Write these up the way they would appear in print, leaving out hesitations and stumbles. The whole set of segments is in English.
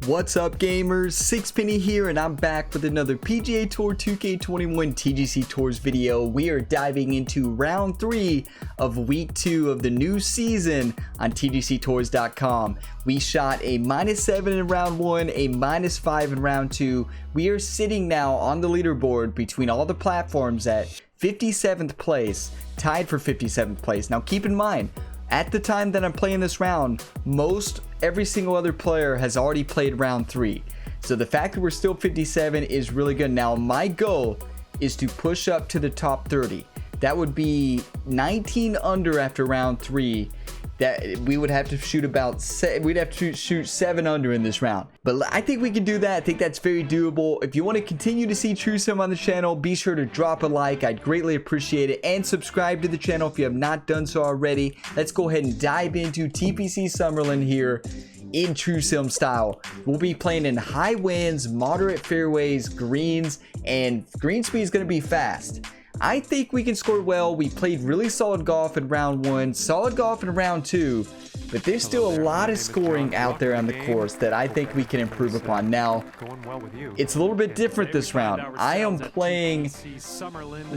What's up gamers, Sixpenny here, and I'm back with another PGA Tour 2K21 TGC Tours video. We are diving into round 3 of week 2 of the new season on TGCTOURS.com. We shot a -7 in round 1, a -5 in round 2. We are sitting now on the leaderboard between all the platforms at 57th place, tied for 57th place. Now keep in mind, at the time that I'm playing this round, every single other player has already played round 3. So the fact that we're still 57 is really good. Now my goal is to push up to the top 30. That would be 19 under after round 3. That we would have to shoot shoot 7 under in this round. But I think we can do that. I think that's very doable. If you want to continue to see True Sim on the channel, be sure to drop a like. I'd greatly appreciate it. And subscribe to the channel if you have not done so already. Let's go ahead and dive into TPC Summerlin here in True Sim style. We'll be playing in high winds, moderate fairways, greens, and green speed is going to be fast. I think we can score well. We played really solid golf in round 1, solid golf in round 2, but there's still a lot of scoring out there on the course that I think we can improve upon. Now, it's a little bit different this round. I am playing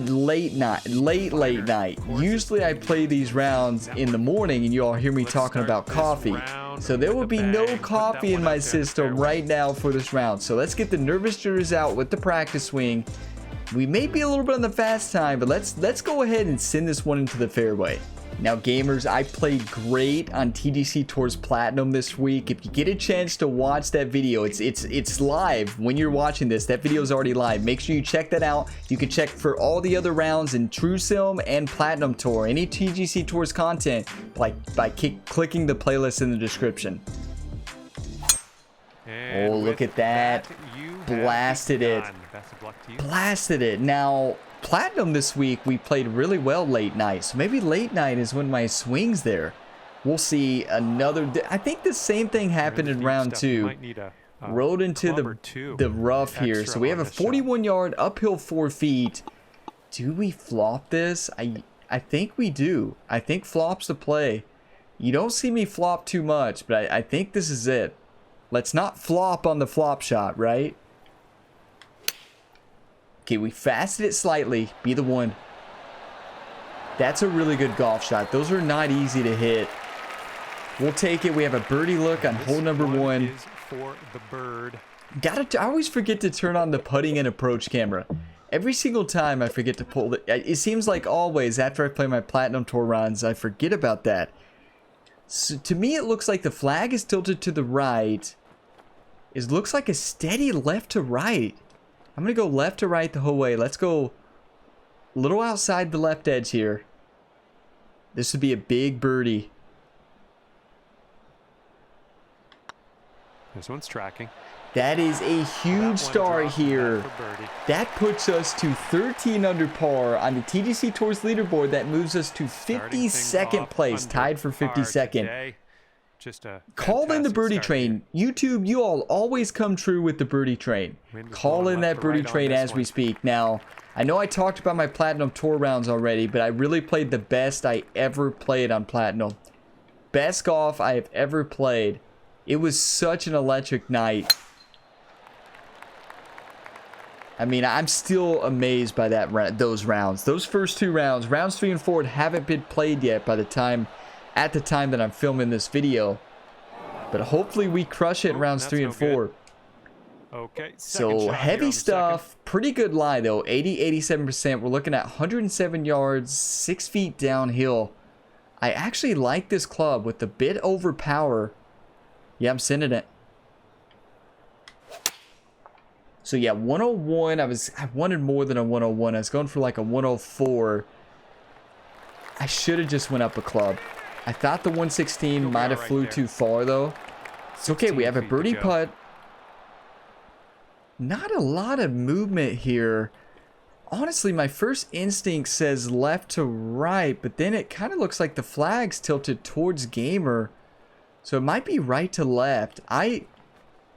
late night. Usually I play these rounds in the morning and you all hear me talking about coffee. So there will be no coffee in my system right now for this round. So let's get the nervous jitters out with the practice swing. We may be a little bit on the fast time, but let's go ahead and send this one into the fairway. Now gamers, I played great on TGC Tours Platinum this week. If you get a chance to watch that video, it's live when you're watching this. That video is already live. Make sure you check that out. You can check for all the other rounds in True Sim and Platinum Tour, any TGC Tours content, by clicking the playlist in the description. Oh, look at that. Blasted it. Blasted it. Now, Platinum this week, we played really well late night. So maybe late night is when my swing's there. We'll see another. I think the same thing happened in round 2. Rode into the rough here. So we have a 41-yard uphill 4 feet. Do we flop this? I think we do. I think flop's the play. You don't see me flop too much, but I think this is it. Let's not flop on the flop shot, right? Okay, we fasted it slightly. Be the one. That's a really good golf shot. Those are not easy to hit. We'll take it. We have a birdie look on hole number 1. For the bird. I always forget to turn on the putting and approach camera. Every single time I forget to pull it. It seems like always after I play my Platinum Tour runs, I forget about that. So to me, it looks like the flag is tilted to the right. It looks like a steady left to right. I'm going to go left to right the whole way. Let's go a little outside the left edge here. This would be a big birdie. This one's tracking. That is a huge start here. That puts us to 13 under par on the TGC Tours leaderboard. That moves us to 52nd place, tied for 52nd. Call in the birdie train. YouTube, you all always come true with the birdie train. Call in that birdie train as we speak. Now, I know I talked about my Platinum Tour rounds already, but I really played the best I ever played on Platinum. Best golf I have ever played. It was such an electric night. I mean, I'm still amazed by those rounds. Those first 2 rounds, rounds 3 and 4, haven't been played yet at the time that I'm filming this video. But hopefully we crush it in rounds 3 and 4. Okay. So heavy stuff. Pretty good lie though. 87%. We're looking at 107 yards, 6 feet downhill. I actually like this club with the bit over power. Yeah, I'm sending it. So yeah, 101. I wanted more than a 101. I was going for like a 104. I should have just went up a club. I thought the 116 might have flew too far though. It's okay. We have a birdie putt. Not a lot of movement here. Honestly, my first instinct says left to right, but then it kind of looks like the flag's tilted towards gamer. So it might be right to left.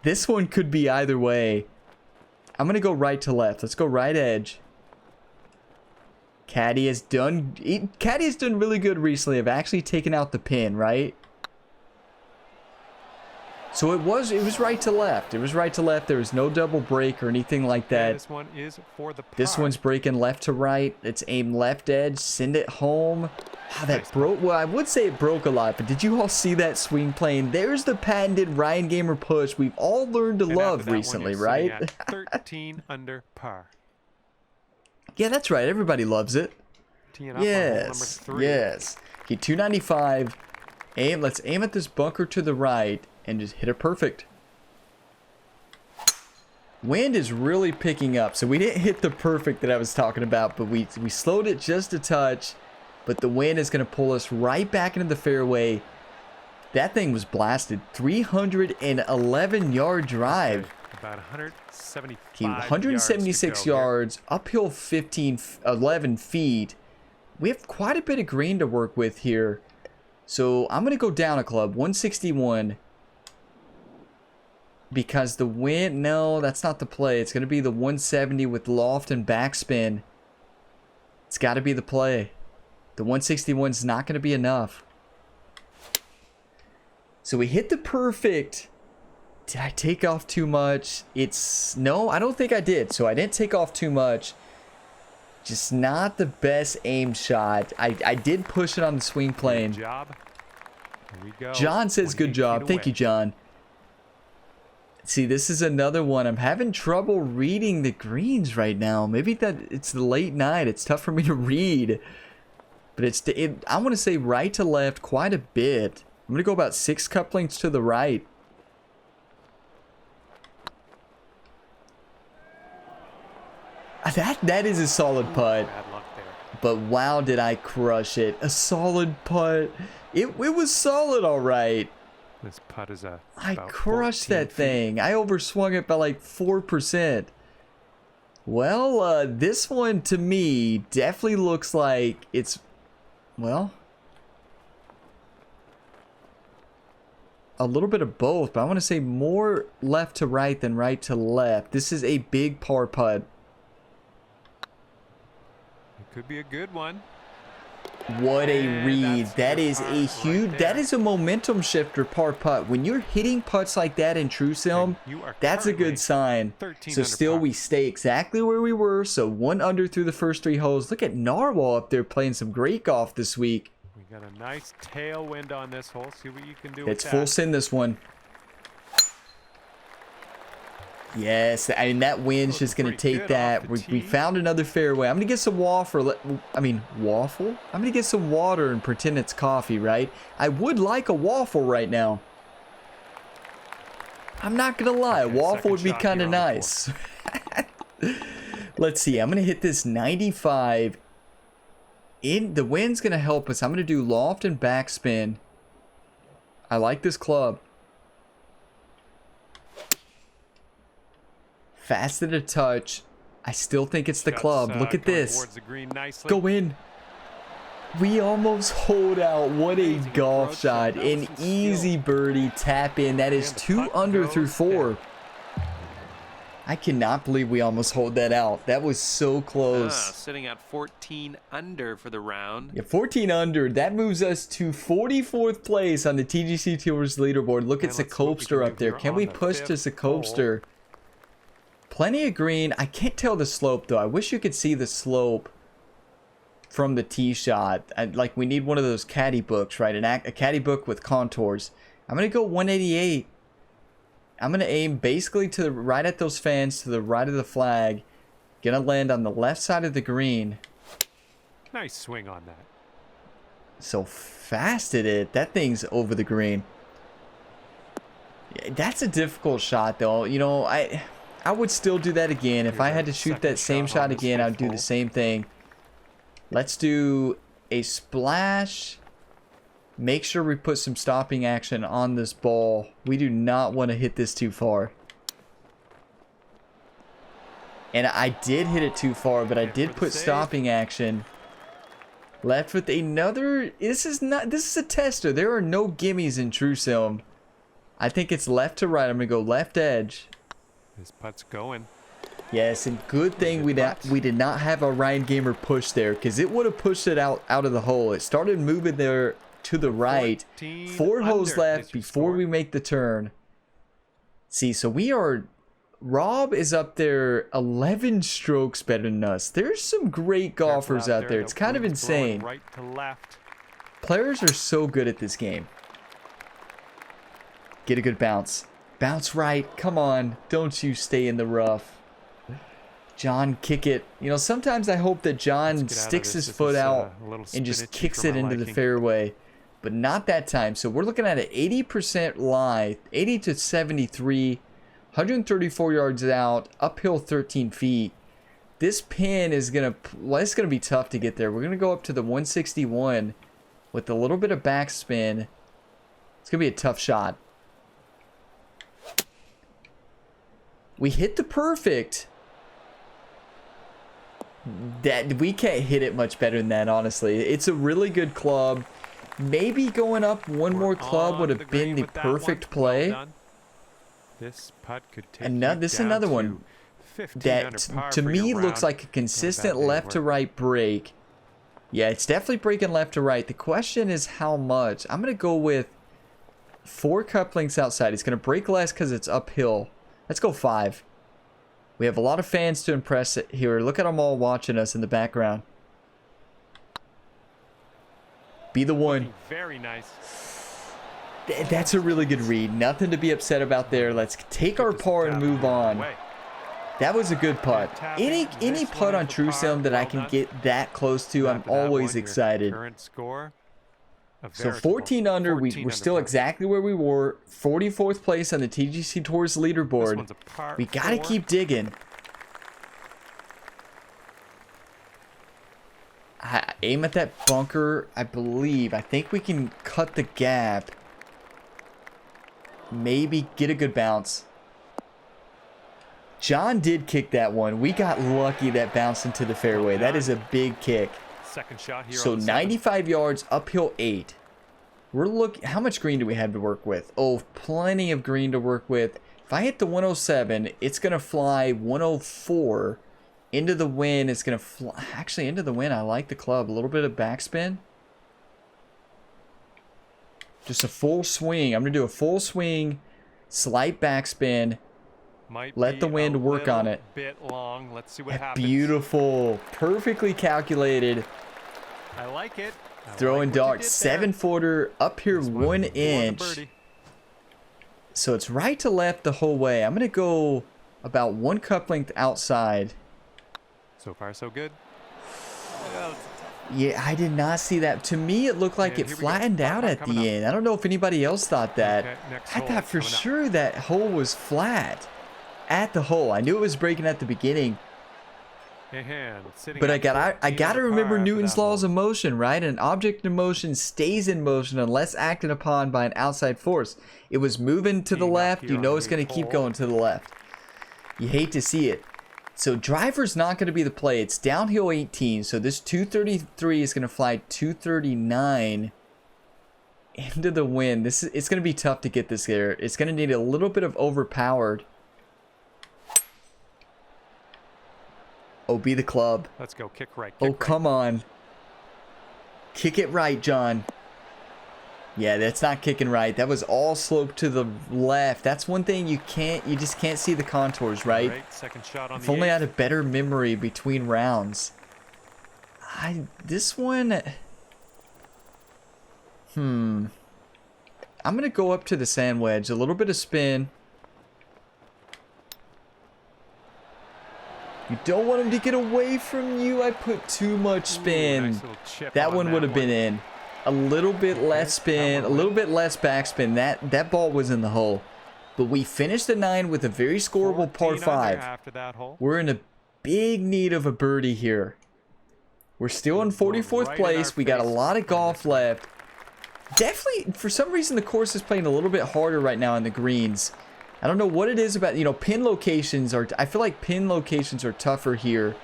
This one could be either way. I'm going to go right to left. Let's go right edge. Caddy has done really good recently of actually taking out the pin, right? So it was right to left. It was right to left. There was no double break or anything like that. Yeah, this one is for the par. This one's breaking left to right. It's aim left edge. Send it home. Wow, that broke. Well, I would say it broke a lot, but did you all see that swing plane? There's the patented Ryan Gamer push we've all learned to love recently, right? 13 under par. Yeah, that's right. Everybody loves it. Teeing up on hole number 3. Yes. Okay, 295. Let's aim at this bunker to the right and just hit it perfect. Wind is really picking up, so we didn't hit the perfect that I was talking about, but we slowed it just a touch. But the wind is going to pull us right back into the fairway. That thing was blasted. 311-yard drive. About 175 okay, 176 yards, uphill 11 feet. We have quite a bit of green to work with here. So I'm going to go down a club, 161. Because the wind, no, that's not the play. It's going to be the 170 with loft and backspin. It's got to be the play. The 161 is not going to be enough. So we hit the perfect. Did I take off too much? No, I don't think I did. So I didn't take off too much. Just not the best aim shot. I did push it on the swing plane. Good job. Here we go. John says good job. Thank you, John. See, this is another one. I'm having trouble reading the greens right now. Maybe that it's the late night. It's tough for me to read. But I want to say right to left quite a bit. I'm going to go about 6 cup lengths to the right. That is a solid putt. Bad luck there. But wow, did I crush it. A solid putt. It was solid, all right. This putt is I crushed that thing. I overswung it by like 4%. Well, this one to me definitely looks like it's, well, a little bit of both, but I want to say more left to right than right to left. This is a big par putt. It could be a good one. What a read. That is a huge, right, that is a momentum shifter par putt. When you're hitting putts like that in True Sim, that's a good sign. So still we stay exactly where we were. So 1 under through the first 3 holes. Look at Narwhal up there playing some great golf this week. We got a nice tailwind on this hole. See what you can do It's with full that. send this one. Yes, I mean that wind's just going to take that. We found another fairway. I'm going to get some waffle. Waffle? I'm going to get some water and pretend it's coffee, right? I would like a waffle right now. I'm not going to lie. A waffle would be kind of nice. Let's see. I'm going to hit this 95. The wind's going to help us. I'm going to do loft and backspin. I like this club. Fasted a touch. I still think it's the club. Look at this. Go in. We almost hold out. What a golf shot. An easy birdie tap in. That is 2 under through 4. I cannot believe we almost hold that out. That was so close. Sitting at 14 under for the round. Yeah, 14 under. That moves us to 44th place on the TGC Tours leaderboard. Look at Sakopster up there. Can we push to Sakopster? Plenty of green. I can't tell the slope though. I wish you could see the slope from the tee shot. Like we need one of those caddy books, right? A caddy book with contours. I'm going to go 188. I'm going to aim basically to the right at those fans, to the right of the flag. Going to land on the left side of the green. Nice swing on that. So fasted it. That thing's over the green. Yeah, that's a difficult shot though. You know, I would still do that again. If I had to shoot that same shot again, I would do the same thing. Let's do a splash. Make sure we put some stopping action on this ball. We do not want to hit this too far. And I did hit it too far, but I did put stopping action. Left with another. This is a tester. There are no gimmies in True Sim. I think it's left to right. I'm going to go left edge. This putt's going. Yes, and good thing we did not have a Ryan Gamer push there, because it would have pushed it out of the hole. It started moving there to the right. 4 holes left before we make the turn. See, so we are... Rob is up there 11 strokes better than us. There's some great golfers out there. It's kind of insane. Right to left. Players are so good at this game. Get a good bounce. Bounce right. Come on. Don't you stay in the rough. John, kick it. You know, sometimes I hope that John sticks his foot out and just kicks it into the fairway. But not that time. So we're looking at an 80% lie. 80 to 73. 134 yards out. Uphill 13 feet. This pin is going to... Well, it's going to be tough to get there. We're going to go up to the 161 with a little bit of backspin. It's going to be a tough shot. We hit the perfect. That we can't hit it much better than that, honestly. It's a really good club. Maybe going up one more club would have been the perfect play. Well, this putt could take this is another one that to me looks like a consistent left to right break. Yeah, it's definitely breaking left to right. The question is how much. I'm going to go with 4 cup lengths outside. It's going to break less because it's uphill. Let's go 5. We have a lot of fans to impress here. Look at them all watching us in the background. Be the one. Very nice. That's a really good read. Nothing to be upset about there. Let's take our par and move on. That was a good putt. Any putt on TrueSim that I can get that close to, I'm always excited. So 14 under, we're still exactly where we were. 44th place on the TGC Tours leaderboard. We got to keep digging. Aim at that bunker, I believe. I think we can cut the gap. Maybe get a good bounce. John did kick that one. We got lucky that bounced into the fairway. That is a big kick. Second shot here. So 95 yards, uphill 8. We're looking. How much green do we have to work with? Oh, plenty of green to work with. If I hit the 107, it's gonna fly 104 into the wind. It's gonna fly. Actually, into the wind. I like the club. A little bit of backspin. Just a full swing. I'm gonna do a full swing, slight backspin. Let the wind work on it. Bit long. Let's see what happens. Beautiful, perfectly calculated. I like it. Throwing darts, 7-footer up here, 1 inch. So it's right to left the whole way. I'm gonna go about 1 cup length outside. So far, so good. Yeah, I did not see that. To me, it looked like it flattened out at the end. I don't know if anybody else thought that. I thought for sure that hole was flat at the hole. I knew it was breaking at the beginning. But I gotta remember Newton's laws of motion, right? An object in motion stays in motion unless acted upon by an outside force. It was moving to the left. You know it's going to keep going to the left. You hate to see it. So driver's not going to be the play. It's downhill 18. So this 233 is going to fly 239 into the wind. It's going to be tough to get this there. It's going to need a little bit of overpowered. Oh, be the club. Let's go. Kick right. Oh, come on. Kick it right, John. Yeah, that's not kicking right. That was all sloped to the left. That's one thing you just can't see the contours, right? Second shot on if only I had a better memory between rounds. This one... I'm going to go up to the sand wedge. A little bit of spin. You don't want him to get away from you. I put too much spin. Nice that one would have been in. A little bit less spin, a little bit less backspin. That ball was in the hole. But we finished the 9 with a very scoreable par 5. We're in a big need of a birdie here. We're still in 44th place. We got a lot of golf left. Definitely, for some reason, the course is playing a little bit harder right now in the greens. I don't know what it is about, pin locations are, I feel like pin locations are tougher here.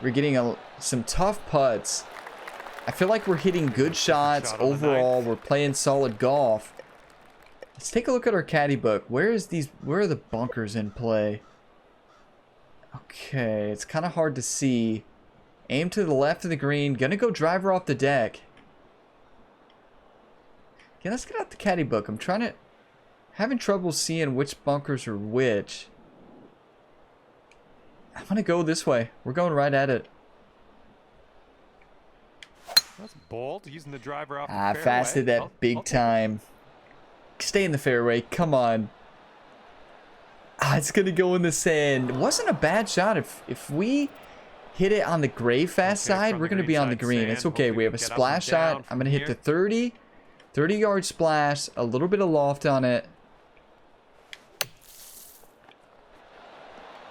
We're getting some tough putts. I feel like we're hitting good shots overall. We're playing solid golf. Let's take a look at our caddy book. Where are the bunkers in play? Okay, it's kind of hard to see. Aim to the left of the green. Gonna go driver off the deck. Okay, let's get out the caddy book. I'm having trouble seeing which bunkers are which. I'm gonna go this way. We're going right at it. That's bold, using the driver off the I fairway. fasted that big time. Stay in the fairway. Come on. It's gonna go in the sand. It wasn't a bad shot. If we hit it on the gray fast side, we're gonna be on the green. It's okay. We have a splash shot. I'm gonna hit the 30-yard splash. A little bit of loft on it.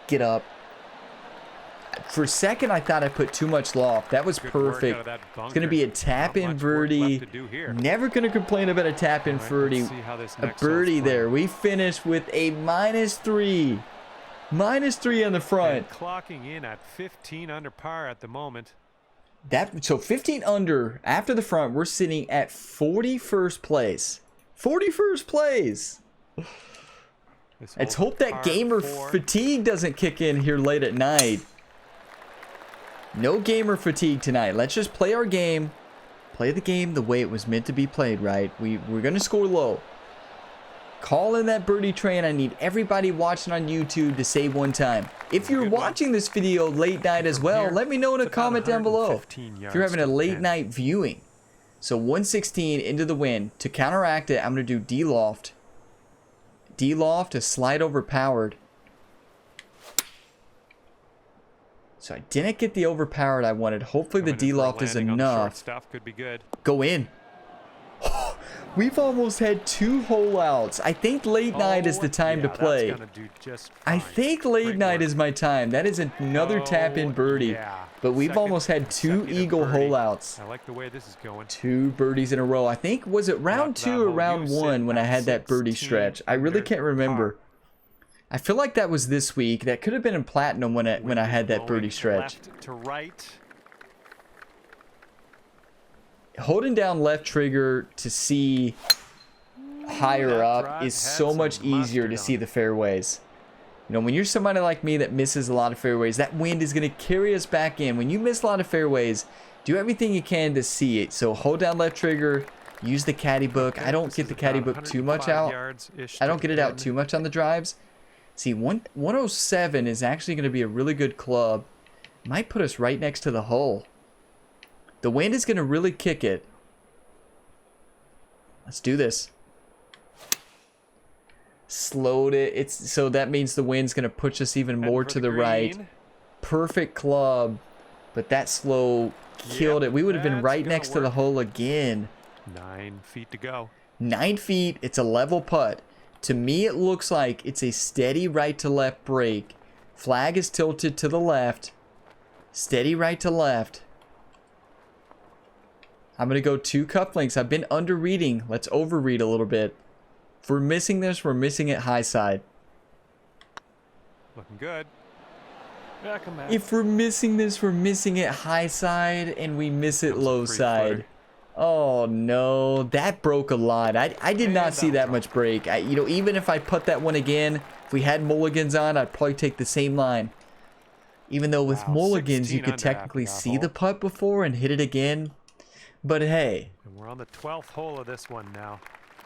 Get up. For a second, I thought I put too much loft. That was perfect. It's going to be a tap-in birdie. Never going to complain about a tap-in birdie. A birdie there. We finished with a -3. -3 on the front. Clocking in at 15 under par at the moment. So 15 under after the front. We're sitting at 41st place. 41st place. Let's hope that gamer fatigue doesn't kick in here late at night. No gamer fatigue tonight. Let's just play our game. Play the game the way it was meant to be played, right? We're going to score low. Call in that birdie train. I need everybody watching on YouTube to say one time. If you're watching this video late night as well, let me know in a comment down below if you're having a late night viewing. So 116 into the wind. To counteract it, I'm going to do D-loft. D-loft to slide over powered. So I didn't get the overpowered I wanted. Hopefully the D-loft is enough. Could be good. Go in. We've almost had 2 hole outs. I think late night is the time to play. I think late night is my time. That is another tap-in birdie. But we've almost had 2 eagle hole outs. I like the way this is going. 2 birdies in a row. I think, was it round 2 or round 1 when I had that birdie stretch? I really can't remember. I feel like that was this week. That could have been in platinum when I had that birdie stretch. Left to right. Holding down left trigger to see higher up is so much easier to see the fairways. You know, when you're somebody like me that misses a lot of fairways, that wind is going to carry us back in. When you miss a lot of fairways, do everything you can to see it. So hold down left trigger, use the caddy book. I don't get the caddy book too much out. I don't get it out too much on the drives. See, 107 is actually going to be a really good club. Might put us right next to the hole. The wind is going to really kick it. Let's do this. Slowed it. So that means the wind's going to push us even more to the right. Perfect club. But that slow killed it. We would have been right next to the hole again. 9 feet to go. 9 feet. It's a level putt. To me, it looks like it's a steady right to left break. Flag is tilted to the left. Steady right to left. I'm going to go 2 cufflinks. I've been under reading. Let's overread a little bit. If we're missing this, we're missing it high side. Looking good. Yeah, come back. If we're missing this, we're missing it high side and we miss it low side. Oh no, that broke a lot. I did not see that much break. You know, even if I put that one again, if we had mulligans on, I'd probably take the same line. Even though with mulligans, you could technically see the putt before and hit it again. But hey. And we're on the 12th hole of this one now.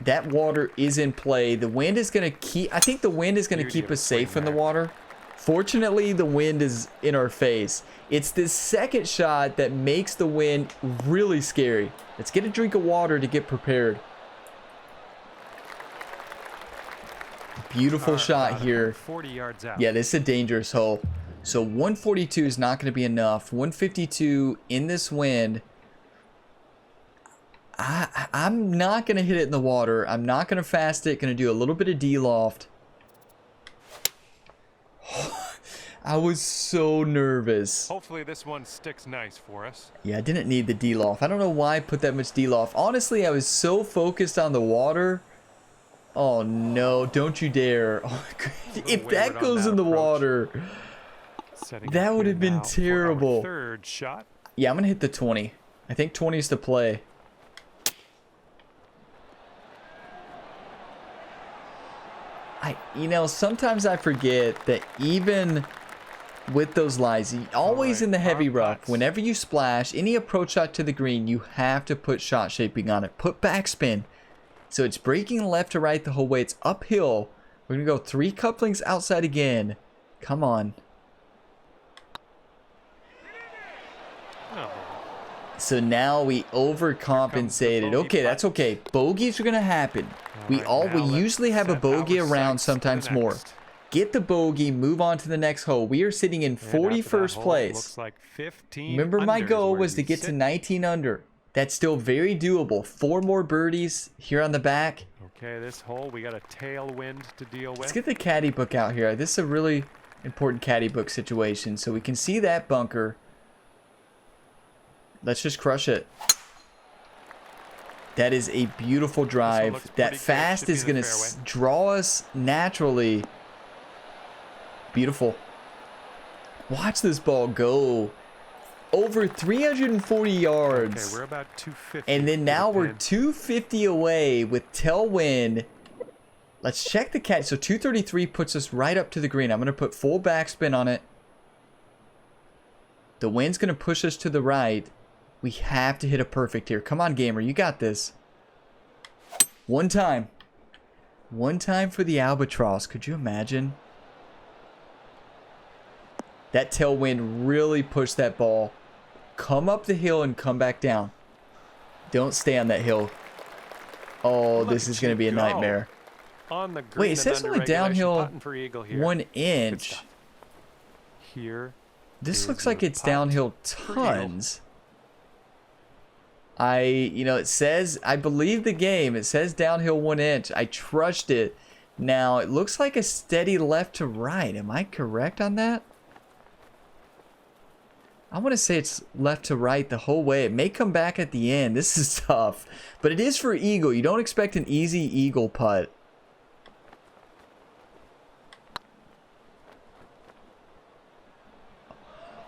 That water is in play. The wind is going to keep... I think the wind is going to keep us safe in the water. Fortunately, the wind is in our face. It's this second shot that makes the wind really scary. Let's get a drink of water to get prepared. Beautiful shot here. 40 yards out. Yeah, this is a dangerous hole. So 142 is not going to be enough. 152 in this wind. I'm not going to hit it in the water. I'm not going to fast it. Going to do a little bit of D-loft. I was so nervous. Hopefully this one sticks nice for us. Yeah, I didn't need the D-loft. I don't know why I put that much D-loft. Honestly, I was so focused on the water. Oh, no. Don't you dare. Oh, if that goes in the water, that would have been terrible. Third shot. Yeah, I'm going to hit the 20. I think 20 is the play. You know, sometimes I forget that even with those lies. Always in the heavy rough. Whenever you splash, any approach shot to the green, you have to put shot shaping on it. Put backspin. So it's breaking left to right the whole way. It's uphill. We're going to go 3 couplings outside again. Come on. So now we overcompensated. Okay, that's okay. Bogeys are going to happen. We usually have a bogey around, sometimes more. Get the bogey, move on to the next hole. We are sitting in 41st place. Looks like 15 Remember, my goal was to you get sit. to 19 under. That's still very doable. 4 more birdies here on the back. Okay, this hole, we got a tailwind to deal with. Let's get the caddy book out here. This is a really important caddy book situation. So we can see that bunker. Let's just crush it. That is a beautiful drive. That fast is going to draw us naturally. Beautiful. Watch this ball go. Over 340 yards. Okay, we're about 250. And then now we're 250 away with tailwind. Let's check the catch. So 233 puts us right up to the green. I'm going to put full backspin on it. The wind's going to push us to the right. We have to hit a perfect here. Come on, gamer. You got this. One time. One time for the Albatross. Could you imagine? That tailwind really pushed that ball. Come up the hill and come back down. Don't stay on that hill. Oh, this is going to be a nightmare. On the green. Wait, it says only downhill 1 inch. Here. This looks like it's downhill tons. It says, I believe the game. It says downhill 1 inch. I trust it. Now, it looks like a steady left to right. Am I correct on that? I want to say it's left to right the whole way. It may come back at the end. This is tough. But it is for eagle. You don't expect an easy eagle putt.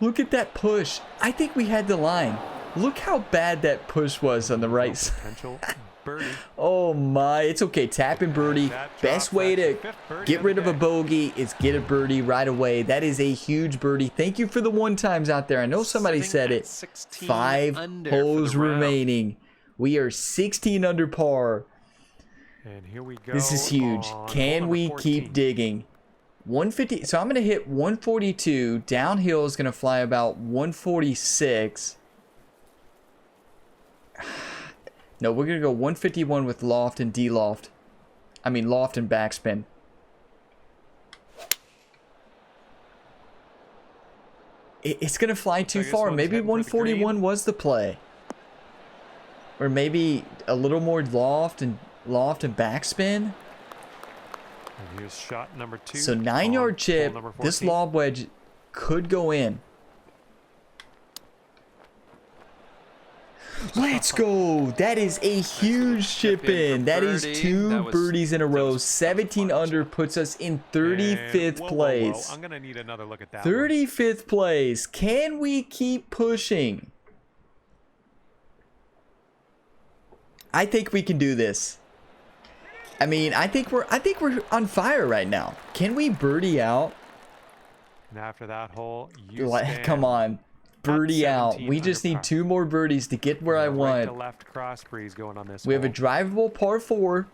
Look at that push. I think we had the line. Look how bad that push was on the right side. Potential birdie. Oh my, it's okay. Tap and birdie. Best way to get rid of a bogey is get a birdie right away. That is a huge birdie. Thank you for the 1 times out there. I know somebody said it. 5 holes remaining. We are 16 under par. And here we go. This is huge. Can we keep digging? 150. So I'm going to hit 142. Downhill is going to fly about 146. No, we're going to go 151 with loft and de-loft. I mean, loft and backspin. It's going to fly too far. Maybe 141 was the play. Or maybe a little more loft and backspin. And here's shot number 2. So 9-yard chip. This lob wedge could go in. Let's go. That is a huge chip in. That is 2 birdies in a row. 17 under puts us in 35th place. I'm going to need another look at that. 35th place. Can we keep pushing? I think we can do this. I mean, I think we're on fire right now. Can we birdie out? And after that hole, you come on. Birdie out. We just need 2 more birdies to get where I want. Right to left cross breeze going on this we have a drivable par 4.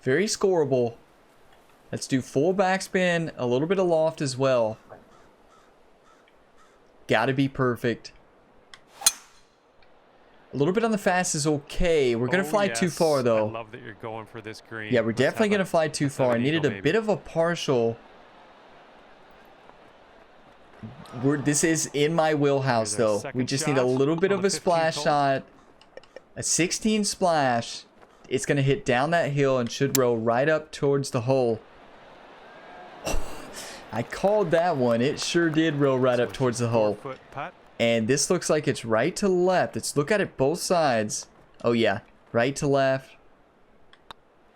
Very scoreable. Let's do full backspin, a little bit of loft as well. Gotta be perfect. A little bit on the fast is okay. We're gonna fly too far though. I love that you're going for this green. Yeah, we're definitely gonna fly too far. I needed a bit of a partial. This is in my wheelhouse though. We just need a little bit of a splash shot. A 16 splash. It's going to hit down that hill and should roll right up towards the hole. I called that one. It sure did roll right up towards the hole. And this looks like it's right to left. Let's look at it both sides. Oh yeah, right to left.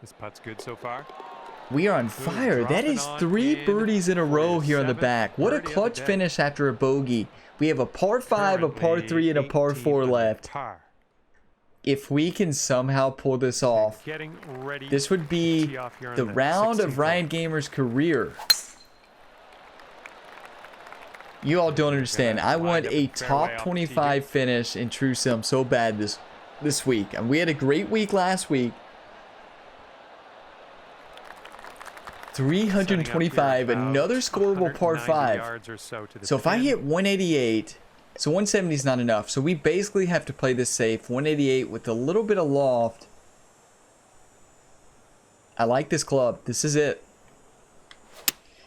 This putt's good so far. We are on fire. That is 3 birdies in a row here on the back. What a clutch finish after a bogey. We have a par 5, a par 3, and a par 4 left. If we can somehow pull this off, this would be the round of Ryan Gamer's career. You all don't understand. I want line up a the fairway top off 25 finish in True Sim so bad this week. And we had a great week last week. 325, another scoreable par 5. So if I hit 188, so 170 is not enough. So we basically have to play this safe. 188 with a little bit of loft. I like this club. This is it.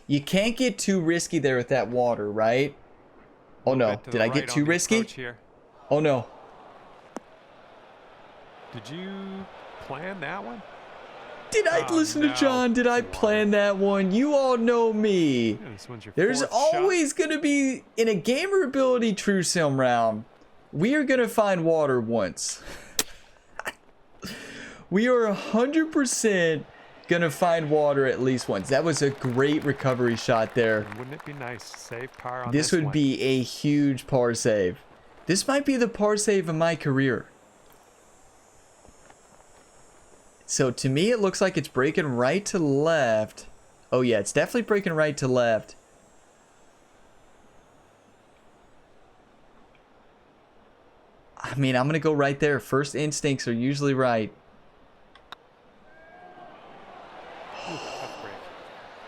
You can't get too risky there with that water, right? Oh no, did I get too risky? Oh no. Did you plan that one? Did I listen to John? Did I plan that one? You all know me. Yeah, this one's your There's fourth always going to be, in a gamer ability True Sim round, we are going to find water once. We are 100% going to find water at least once. That was a great recovery shot there. And wouldn't it be nice to save par on This one? would be a huge par save. This might be the par save of my career. So to me, it looks like it's breaking right to left. Oh yeah, it's definitely breaking right to left. I mean, I'm going to go right there. First instincts are usually right.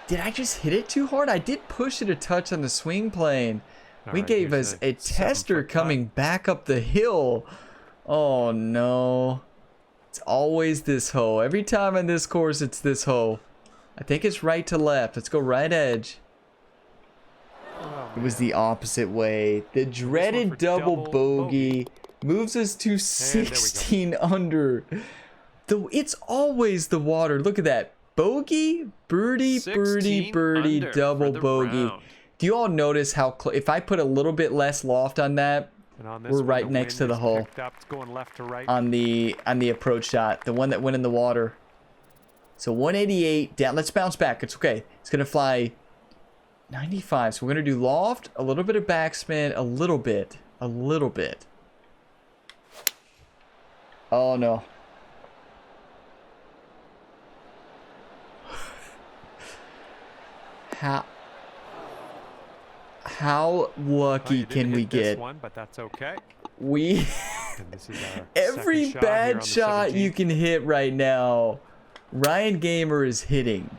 Did I just hit it too hard? I did push it a touch on the swing plane. We Alright, gave here's us a tester 7-foot coming back up the hill. Oh no. It's always this hole. Every time on this course, it's this hole. I think it's right to left. Let's go right edge. It was the opposite way. The dreaded double bogey moves us to 16 under. Though it's always the water. Look at that. Bogey, birdie, birdie, birdie, double bogey. round. Do you all notice how if I put a little bit less loft on that, And on this we're one, right the next to wind the is hole. picked up. It's going left to right. on the approach shot, the one that went in the water. So 188 down. Let's bounce back. It's okay. It's gonna fly 95. So we're gonna do loft, a little bit of backspin, a little bit. Oh no. How lucky can we get? One, but that's okay. We And this is our every second shot here on bad the shot you 17th. can hit right now, Ryan Gamer is hitting.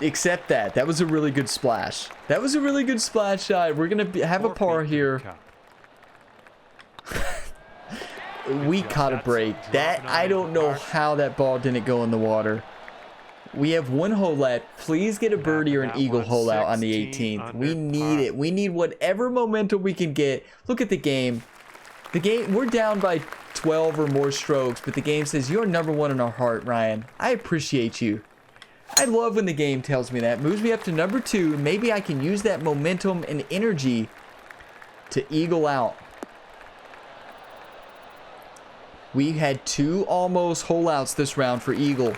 Except that was a really good splash. That was a really good splash shot. We're gonna have a Or par beat here. Cup. We job. caught a That's break. That dropping I on don't the know par. how that ball didn't go in the water. We have one hole left. Please get a birdie or an that eagle one, hole out on the 16 18th. We under need par. it. We need whatever momentum we can get. Look at the game. The game, we're down by 12 or more strokes, but the game says you're number one in our heart, Ryan. I appreciate you. I love when the game tells me that. Moves me up to number 2. Maybe I can use that momentum and energy to eagle out. We had 2 almost hole outs this round for eagle.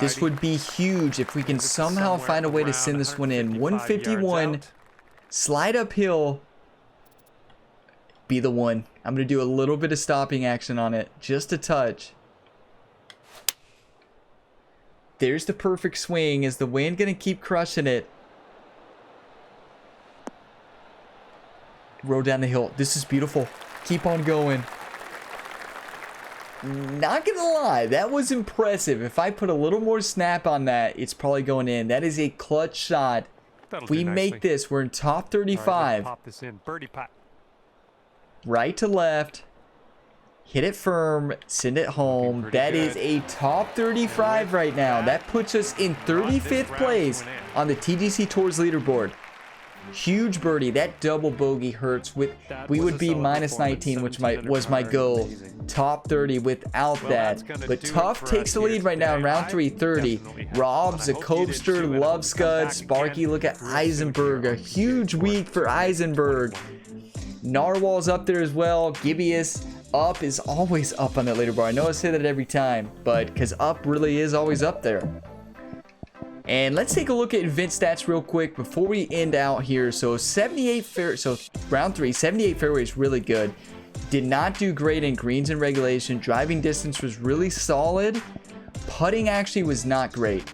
This tidy. would be huge if we can It's somehow somewhere find a way to around send this one in. 155 yards 151, out. slide uphill, be the one. I'm going to do a little bit of stopping action on it, just a touch. There's the perfect swing. Is the wind going to keep crushing it? Roll down the hill. This is beautiful. Keep on going. Not gonna lie, that was impressive. If I put a little more snap on that, it's probably going in. That is a clutch shot. That'll If we do make nicely. this, we're in top All right, let's 35. pop this in. Birdie putt. Right to left. Hit it firm. Send it home. pretty That is good. a top 35 right now. That puts us in 35th place on the TGC Tours leaderboard. Huge birdie. That double bogey hurts. We was would a be solid minus performance, 19, which 17 was my under goal. Top 30 without Well, that. that's gonna But do it Tough for takes us the here lead right now in today. round I 3, 30. definitely have Robs, a fun. I hope you did Cobster, too, and Love we'll come Scud, back Sparky. again Look at real soon Eisenberg. here A on TGC huge Tours week for Eisenberg. 2021. Narwhal's up there as well. Gibeus up is always up on that leaderboard. I know I say that every time, but because up really is always up there. And let's take a look at event stats real quick before we end out here. So 78 fair, so round 3, 78 fairway is really good. Did not do great in greens and regulation. Driving distance was really solid. Putting actually was not great.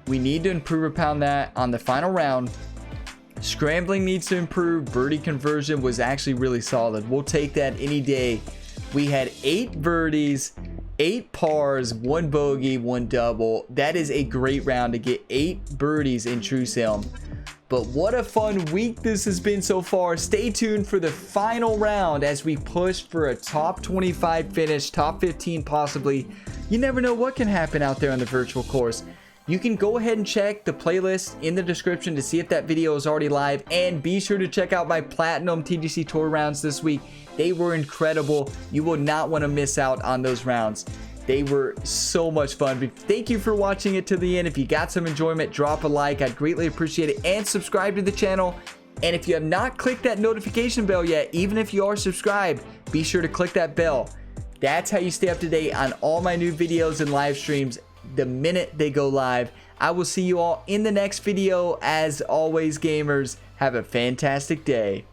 We need to improve upon that on the final round. Scrambling needs to improve. Birdie conversion was actually really solid. We'll take that any day. We had 8 birdies, 8 pars, 1 bogey, 1 double. That is a great round to get 8 birdies in True Sim. But what a fun week this has been so far. Stay tuned for the final round as we push for a top 25 finish, top 15 possibly. You never know what can happen out there on the virtual course. You can go ahead and check the playlist in the description to see if that video is already live. And be sure to check out my Platinum TGC Tour rounds this week. They were incredible. You will not want to miss out on those rounds. They were so much fun. But thank you for watching it to the end. If you got some enjoyment, drop a like. I'd greatly appreciate it. And subscribe to the channel. And if you have not clicked that notification bell yet, even if you are subscribed, be sure to click that bell. That's how you stay up to date on all my new videos and live streams the minute they go live. I will see you all in the next video. As always, gamers, have a fantastic day.